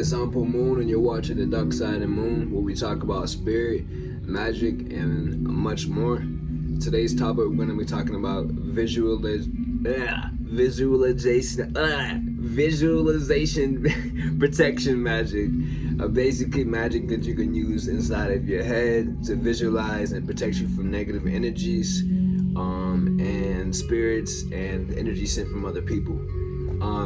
It's Anpu Moon, and you're watching The Dark Side of Moon, where we talk about spirit, magic, and much more. Today's topic, we're going to be talking about visualization protection magic. Basically magic that you can use inside of your head to visualize and protect you from negative energies and spirits and energy sent from other people.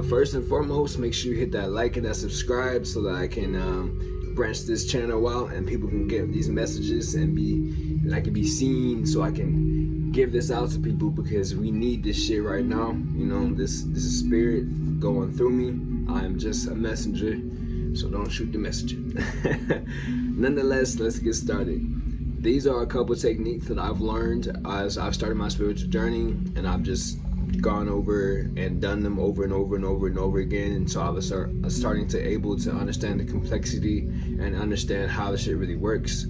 First and foremost, make sure you hit that like and that subscribe so that I can branch this channel out and people can get these messages and I can be seen, so I can give this out to people, because we need this shit right now. You know, this is spirit going through me. I am just a messenger, so don't shoot the messenger. Nonetheless, let's get started. These are a couple techniques that I've learned as I've started my spiritual journey, and I've just gone over and done them over and over and over and over again, and so I was starting to able to understand the complexity and understand how the shit really works.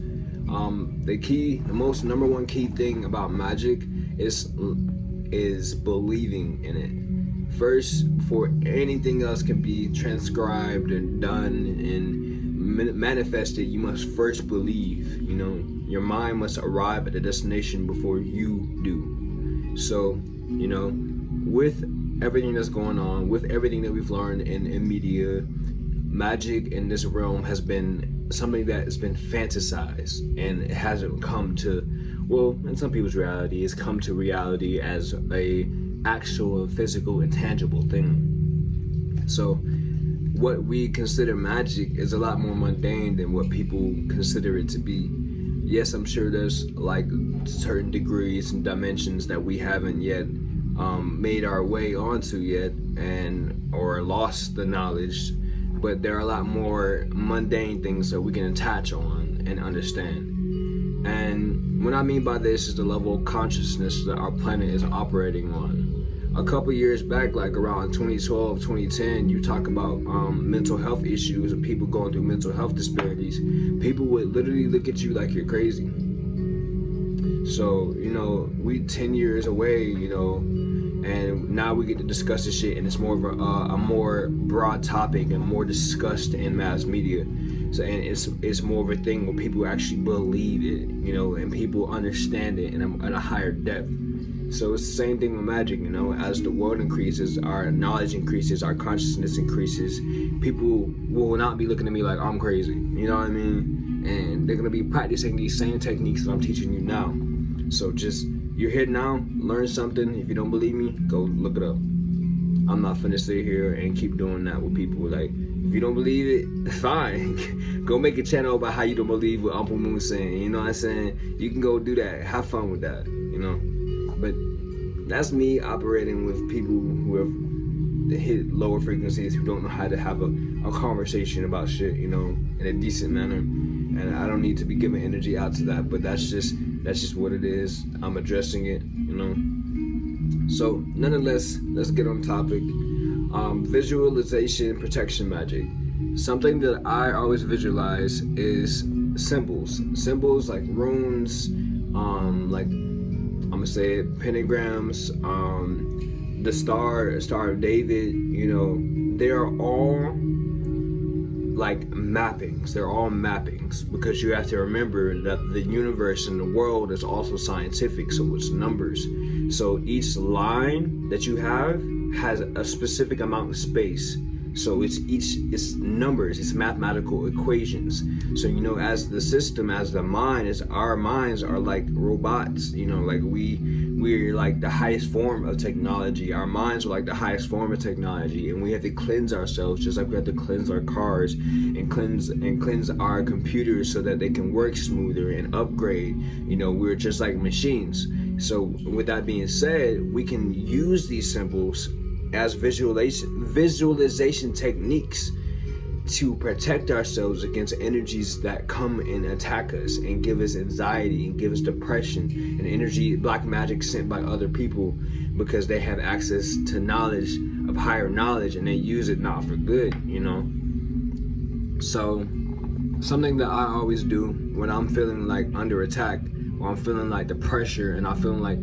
The most number one key thing about magic is believing in it. First, before anything else can be transcribed and done and manifested, you must first believe. You know, your mind must arrive at the destination before you do. So, you know, with everything that's going on, with everything that we've learned in media, magic in this realm has been something that has been fantasized, and it hasn't come to, well, in some people's reality, it's come to reality as a actual physical intangible thing. So what we consider magic is a lot more mundane than what people consider it to be. Yes, I'm sure there's like certain degrees and dimensions that we haven't yet made our way onto yet, or lost the knowledge, but there are a lot more mundane things that we can attach on and understand. And what I mean by this is the level of consciousness that our planet is operating on. A couple years back, like around 2012, 2010, you talk about mental health issues and people going through mental health disparities. People would literally look at you like you're crazy. So, you know, we 10 years away, you know, and now we get to discuss this shit, and it's more of a more broad topic and more discussed in mass media. So, and it's more of a thing where people actually believe it, you know, and people understand it in a higher depth. So it's the same thing with magic, you know. As the world increases, our knowledge increases, our consciousness increases, people will not be looking at me like I'm crazy, you know what I mean? And they're gonna be practicing these same techniques that I'm teaching you now. So just, you're here now, learn something. If you don't believe me, go look it up. I'm not finna sit here and keep doing that with people. Like, if you don't believe it, fine. Go make a channel about how you don't believe what Anpu Moon saying. You know what I'm saying? You can go do that. Have fun with that, you know? But that's me operating with people who have hit lower frequencies, who don't know how to have a conversation about shit, you know, in a decent manner. And I don't need to be giving energy out to that, but that's just what it is. I'm addressing it, you know. So nonetheless, let's get on topic. Visualization protection magic. Something that I always visualize is symbols like runes, like I'm gonna say it, pentagrams, the star of David. You know, they are all like mappings. They're all mappings, because you have to remember that the universe and the world is also scientific, so it's numbers. So each line that you have has a specific amount of space. So it's numbers, it's mathematical equations. So, you know, as the system, as the mind, as our minds are like robots, you know, like we're like the highest form of technology. Our minds are like the highest form of technology, and we have to cleanse ourselves just like we have to cleanse our cars and cleanse our computers so that they can work smoother and upgrade. You know, we're just like machines. So with that being said, we can use these symbols as visualization techniques to protect ourselves against energies that come and attack us and give us anxiety and give us depression and energy, black magic sent by other people, because they have access to knowledge of higher knowledge, and they use it not for good, you know. So something that I always do when I'm feeling like under attack, or I'm feeling like the pressure, and I'm feeling like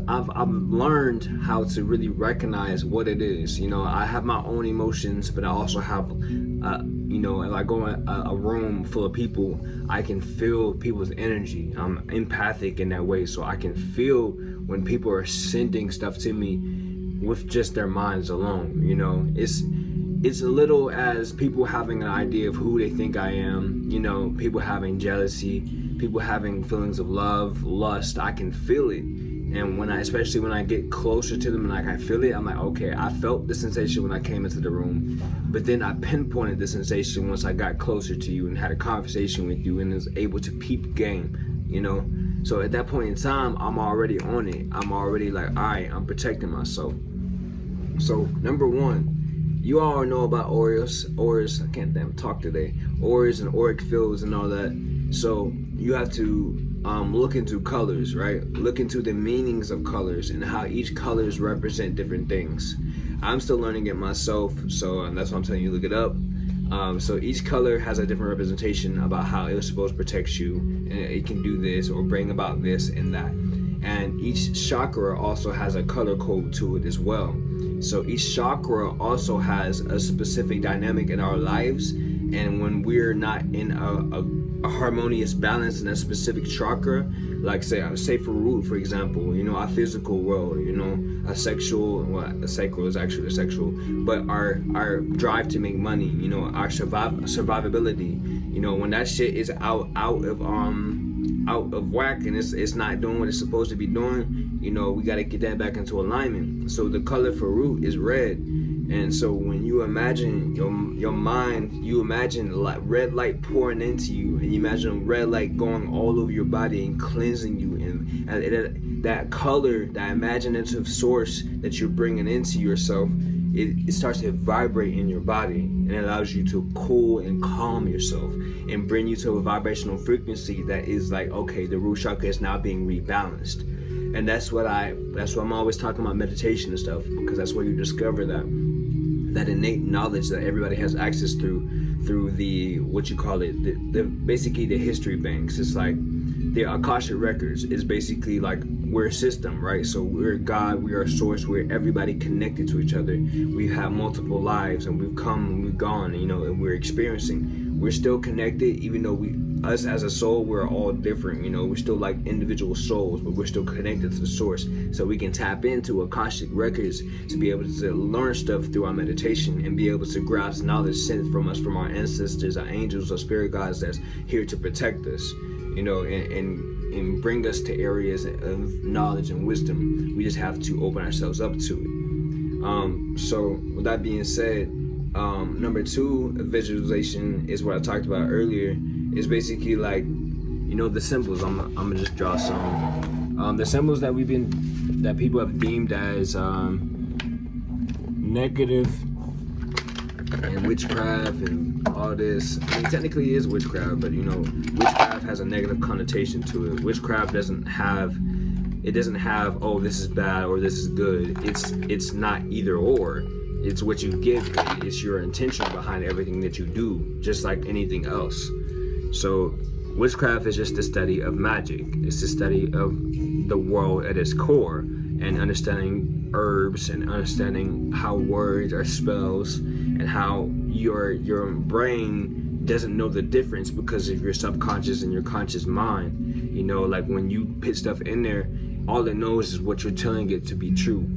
I've learned how to really recognize what it is. You know, I have my own emotions, but I also have You know, if I go in a room full of people, I can feel people's energy. I'm empathic in that way, so I can feel when people are sending stuff to me with just their minds alone. You know, it's a little as people having an idea of who they think I am. You know, people having jealousy, people having feelings of love, lust. I can feel it. And especially when I get closer to them and like I feel it, I'm like, okay, I felt the sensation when I came into the room, but then I pinpointed the sensation once I got closer to you and had a conversation with you and was able to peep game, you know? So at that point in time, I'm already on it. I'm already like, all right, I'm protecting myself. So number one, you all know about auras, I can't damn talk today, auras and auric fields and all that. So you have to look into colors, right? Look into the meanings of colors and how each colors represent different things. I'm still learning it myself, so that's why I'm telling you, look it up. So each color has a different representation about how it's supposed to protect you, and it can do this or bring about this and that. And each chakra also has a color code to it as well. So each chakra also has a specific dynamic in our lives, and when we're not in a harmonious balance in a specific chakra, like say for root, for example, you know, our physical world, you know, a sacral is actually the sexual, but our drive to make money, you know, our survivability, you know, when that shit is out of whack and it's not doing what it's supposed to be doing, you know, we got to get that back into alignment. So the color for root is red. And so when you imagine your mind, you imagine red light pouring into you, and you imagine red light going all over your body and cleansing you, and that color, that imaginative source that you're bringing into yourself, it starts to vibrate in your body, and it allows you to cool and calm yourself and bring you to a vibrational frequency that is like, okay, the root chakra is now being rebalanced. And that's what I'm always talking about meditation and stuff, because that's where you discover that innate knowledge that everybody has access through the, what you call it, the basically the history banks. It's like the Akashic records is basically like, we're a system, right? So we're God, we are source, we're everybody connected to each other. We have multiple lives, and we've come and we've gone, you know, and we're experiencing. We're still connected, even though us as a soul, we're all different, you know, we're still like individual souls, but we're still connected to the source. So we can tap into Akashic records to be able to learn stuff through our meditation and be able to grasp knowledge sent from us, from our ancestors, our angels, our spirit guides that's here to protect us, you know, and bring us to areas of knowledge and wisdom. We just have to open ourselves up to it. So with that being said, number two, visualization is what I talked about earlier. It's basically like, you know, the symbols. I'm gonna just draw some. The symbols that people have deemed as negative and witchcraft and all this. I mean, technically it is witchcraft, but you know, witchcraft has a negative connotation to it. Witchcraft doesn't have, oh, this is bad or this is good. It's not either or. It's what you give. It's your intention behind everything that you do, just like anything else. So witchcraft is just the study of magic. It's the study of the world at its core, and understanding herbs and understanding how words are spells, and how your brain doesn't know the difference because of your subconscious and your conscious mind. You know, like when you put stuff in there, all it knows is what you're telling it to be true.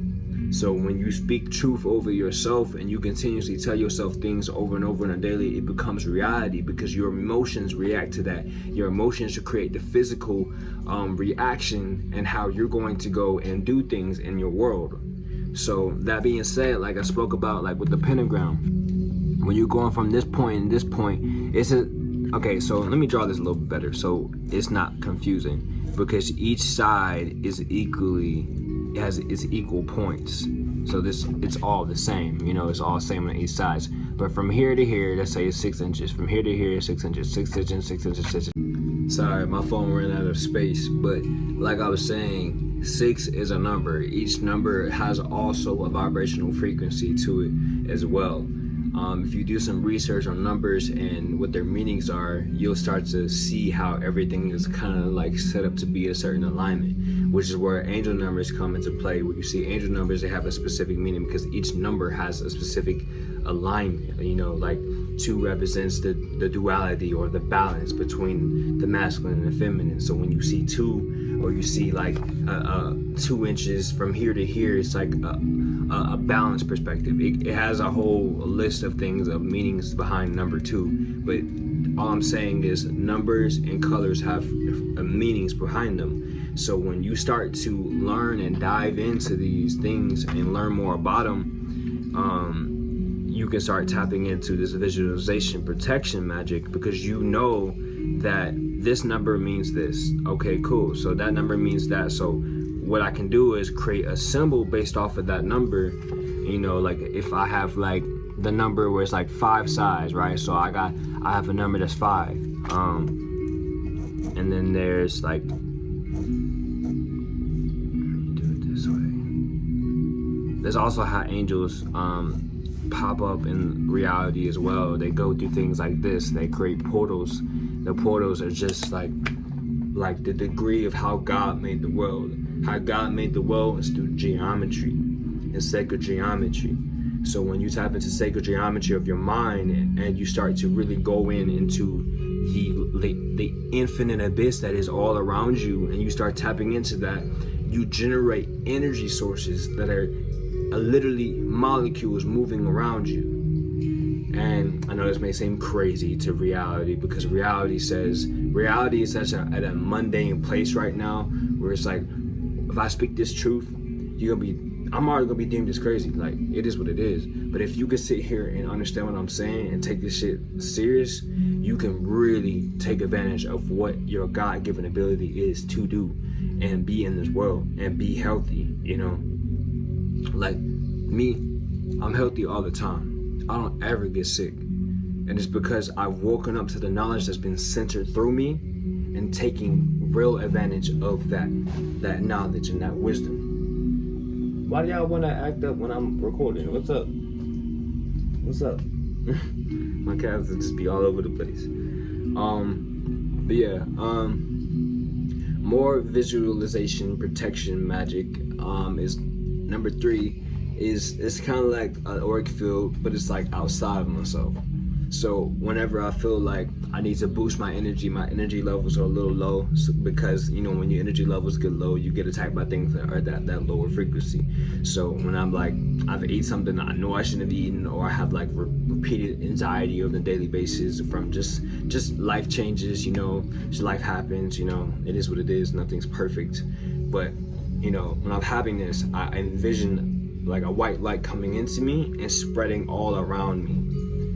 So when you speak truth over yourself and you continuously tell yourself things over and over on a daily, it becomes reality, because your emotions react to that. Your emotions should create the physical reaction and how you're going to go and do things in your world. So that being said, like I spoke about, like with the pentagram, when you're going from this point and this point, okay, so let me draw this a little bit better so it's not confusing, because each side is has its equal points. So it's all the same, you know, it's all the same on each side. But from here to here, let's say it's 6 inches. From here to here, 6 inches, 6 inches, 6 inches, 6 inches. Sorry, my phone ran out of space. But like I was saying, 6 is a number. Each number has also a vibrational frequency to it as well. If you do some research on numbers and what their meanings are, you'll start to see how everything is kind of like set up to be a certain alignment, which is where angel numbers come into play. When you see angel numbers, they have a specific meaning because each number has a specific alignment. You know, like 2 represents the duality or the balance between the masculine and the feminine. So when you see 2, or you see like 2 inches from here to here, it's like a balanced perspective. It has a whole list of things, of meanings behind number 2, but all I'm saying is numbers and colors have meanings behind them. So when you start to learn and dive into these things and learn more about them, you can start tapping into this visualization protection magic, because you know that this number means this. Okay, cool. So that number means that. So what I can do is create a symbol based off of that number. You know, like if I have like the number where it's like 5 sides, right? So I have a number that's 5. And then there's like, let me do it this way. There's also how angels pop up in reality as well. They go through things like this. They create portals. The portals are just like the degree of how God made the world. How God made the world is through geometry and sacred geometry. So when you tap into sacred geometry of your mind, and you start to really go into the infinite abyss that is all around you, and you start tapping into that, you generate energy sources that are literally molecules moving around you. And I know this may seem crazy to reality, because reality is such a mundane place right now, where it's like, if I speak this truth, I'm already gonna be deemed as crazy. Like, it is what it is. But if you can sit here and understand what I'm saying and take this shit serious, you can really take advantage of what your God-given ability is to do and be in this world and be healthy, you know? Like me, I'm healthy all the time. I don't ever get sick. And it's because I've woken up to the knowledge that's been centered through me and taking real advantage of that knowledge and that wisdom. Why do y'all want to act up when I'm recording? What's up? What's up? My cats will just be all over the place. But yeah, more visualization protection magic is number 3. It's kind of like an auric field, but it's like outside of myself. So whenever I feel like I need to boost my energy levels are a little low, because you know, when your energy levels get low, you get attacked by things that are that lower frequency. So when I'm like, I've ate something I know I shouldn't have eaten, or I have like repeated anxiety on a daily basis from just life changes, you know, just life happens, you know, it is what it is, nothing's perfect. But you know, when I'm having this, I envision like a white light coming into me and spreading all around me.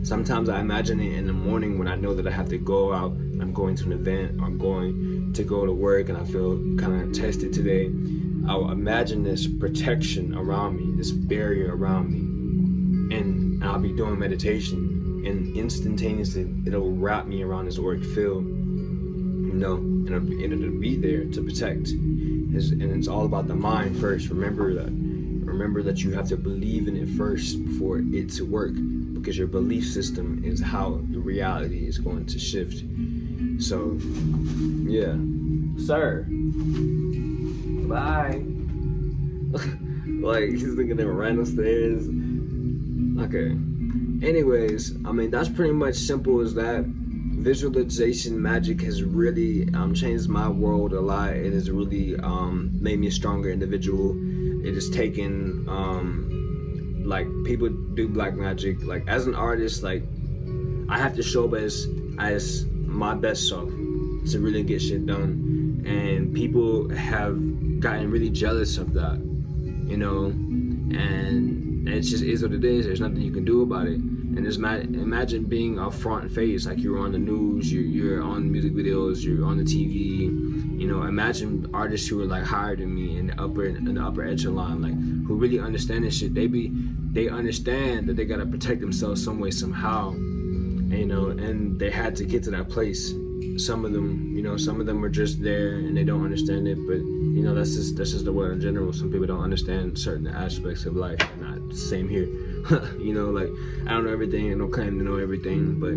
Sometimes I imagine it in the morning when I know that I have to go out, I'm going to an event, or I'm going to go to work and I feel kind of tested today. I'll imagine this protection around me, this barrier around me, and I'll be doing meditation, and instantaneously it'll wrap me around this auric field, you know, and it'll be there to protect. And it's all about the mind first. Remember that you have to believe in it first before it to work, because your belief system is how the reality is going to shift. So yeah, sir, bye. Like, he's thinking they were right upstairs. Okay, anyways, I mean, that's pretty much simple as that. Visualization magic has really changed my world a lot. It has really made me a stronger individual. It has taken like, people do black magic. Like, as an artist, like, I have to show up as my best self to really get shit done. And people have gotten really jealous of that, you know, and it just is what it is. There's nothing you can do about it. And just imagine being a front face, like you're on the news, you're on music videos, you're on the TV. You know, imagine artists who are like higher than me in the upper echelon, like, who really understand this shit. They understand that they gotta protect themselves some way, somehow. And, you know, and they had to get to that place. Some of them, you know, are just there and they don't understand it. But you know, that's just the world in general. Some people don't understand certain aspects of life. Not the same here. You know, like, I don't know everything, I don't claim to know everything, but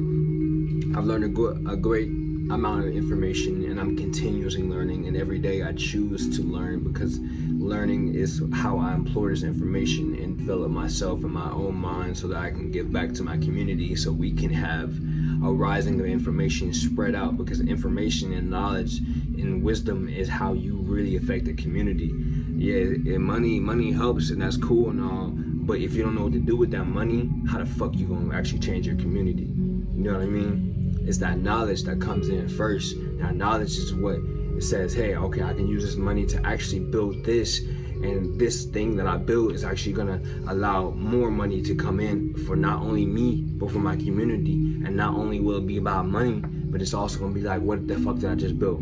I've learned a great amount of information, and I'm continuously learning, and every day I choose to learn, because learning is how I implore this information and develop myself in my own mind so that I can give back to my community, so we can have a rising of information spread out, because information and knowledge and wisdom is how you really affect the community. Yeah, money helps, and that's cool and all, but if you don't know what to do with that money, how the fuck you gonna actually change your community? You know what I mean? It's that knowledge that comes in first. Now knowledge is what it says, hey, okay, I can use this money to actually build this, and this thing that I built is actually gonna allow more money to come in for not only me, but for my community. And not only will it be about money, but it's also gonna be like, what the fuck did I just build?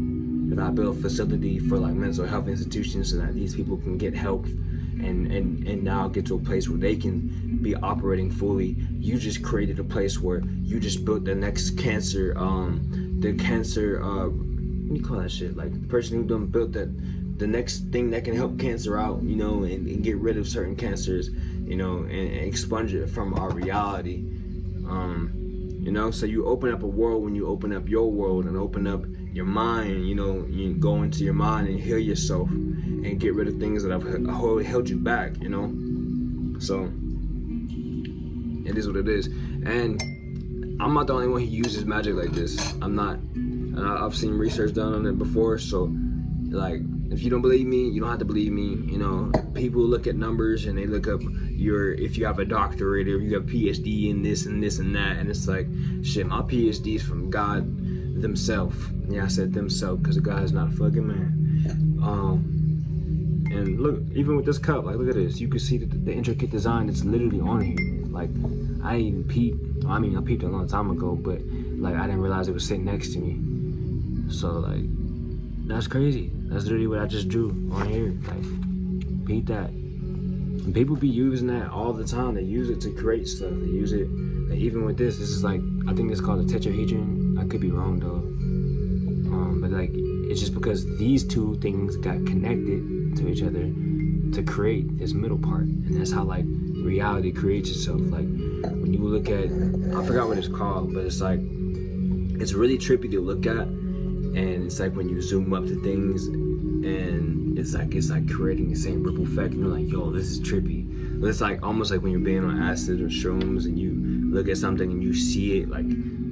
Did I build a facility for like mental health institutions so that these people can get help and now get to a place where they can be operating fully? You just created a place where you just built the next cancer, what do you call that shit? Like the person who done built the next thing that can help cancer out, you know, and get rid of certain cancers, you know, and expunge it from our reality. You know, so you open up a world when you open up your world and open up your mind, you know, you go into your mind and heal yourself and get rid of things that have held you back, you know. So it is what it is. And I'm not the only one who uses magic like this. I'm not. And I've seen research done on it before, so like, if you don't believe me, you don't have to believe me. You know, people look at numbers and they look up if you have a doctorate or you have PhD in this and this and that, and it's like, shit, my PhD is from God themselves. Yeah, I said themselves because God is not a fucking man. And look, even with this cup, like, look at this. You can see the intricate design that's literally on here. Like, I didn't even peep. I mean, I peeped a long time ago, but like, I didn't realize it was sitting next to me. So like, that's crazy. That's literally what I just drew on here. Like, peep that. And people be using that all the time. They use it to create stuff. They use it, like, even with this is like, I think it's called a tetrahedron. I could be wrong though. But like, it's just because these two things got connected to each other to create this middle part. And that's how like reality creates itself. Like, when you look at, I forgot what it's called, but it's like, it's really trippy to look at. And it's like when you zoom up to things, and it's like creating the same ripple effect, and you're like, yo, this is trippy. But it's like almost like when you're being on acid or shrooms and you look at something and you see it, like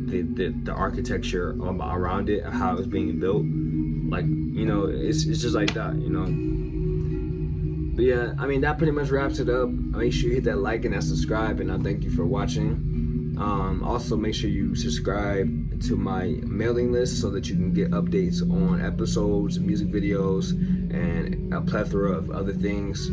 the architecture around it, how it's being built. Like, you know, it's just like that, you know. But yeah, I mean, that pretty much wraps it up. Make sure you hit that like and that subscribe, and I thank you for watching. Also, make sure you subscribe to my mailing list so that you can get updates on episodes, music videos, and a plethora of other things.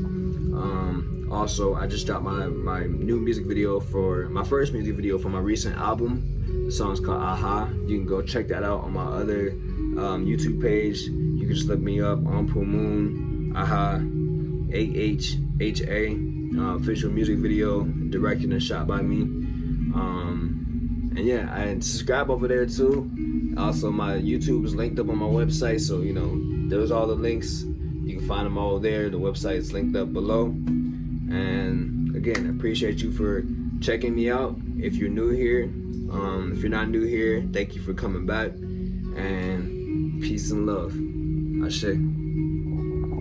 Also, I just dropped my new music video for my first music video for my recent album. The song's called Aha. You can go check that out on my other YouTube page. You can just look me up, Anpu Moon, Aha, AHHA, official music video, directed and shot by me. And yeah, and subscribe over there too. Also, my YouTube is linked up on my website, so you know, there's all the links. You can find them all there. The website is linked up below. And again, I appreciate you for checking me out. If you're new here, if you're not new here, thank you for coming back. And peace and love. Ashe.